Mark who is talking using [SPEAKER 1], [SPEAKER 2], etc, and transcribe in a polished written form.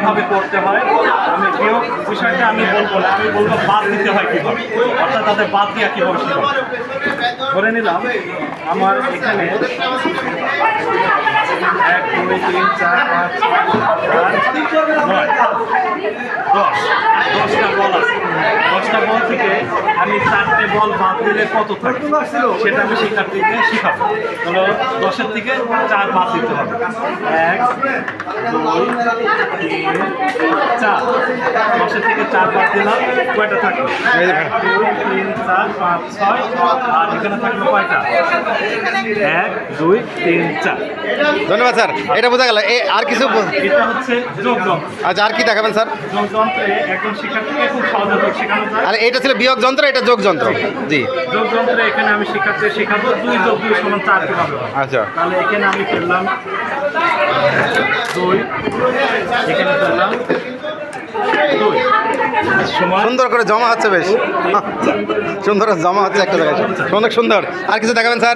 [SPEAKER 1] কিভাবে করতে হয়, আমি বিয়োগ বিষয়টা আমি বলবো না, আমি বলবো বাদ দিতে হয় কীভাবে, অর্থাৎ তাদের বাদ দেওয়া কীভাবে শিখাবো। ধরে নিলাম আমার এখানে 1 2 3 4 5 6 7 8 9 10টা বল আছে। 10টা বল থেকে আমি 4টে বল বাদ দিলে কত থাকে সেটা আমি শিক্ষার্থীকে শিখাবো। হলো 10-এর থেকে 4 বাদ দিতে হবে। 1 2 3 4, 10-এর থেকে 4 বাদ দিলাম, কয়টা থাকলো? 1 2 3 4 5 6, আর এখানে থাকলো কয়টা? 1 2 3 4।
[SPEAKER 2] ধন্যবাদ স্যার, এটা বোঝা গেল। আর কিছু
[SPEAKER 1] এটা হচ্ছে যোগ যন্ত্র।
[SPEAKER 2] আচ্ছা, আর কি দেখাবেন স্যার?
[SPEAKER 1] যোগ যন্ত্রে একজন শিক্ষার্থীকে খুব সহজে যোগ শেখানো যায়।
[SPEAKER 2] আর এটা ছিল বিয়োগ যন্ত্র, এটা যোগ যন্ত্র। জি,
[SPEAKER 1] যোগ যন্ত্রে এখানে আমি শিক্ষার্থীকে শেখাবো 2 যোগ 2 সমান 4 কিভাবে হয়।
[SPEAKER 2] আচ্ছা,
[SPEAKER 1] তাহলে এখানে আমি ফেললাম 2, এখানে ফেললাম 2 সমান,
[SPEAKER 2] সুন্দর করে জমা হচ্ছে, বেশ সুন্দর জমা হচ্ছে একটা জায়গায়, অনেক সুন্দর। আর কিছু দেখাবেন স্যার?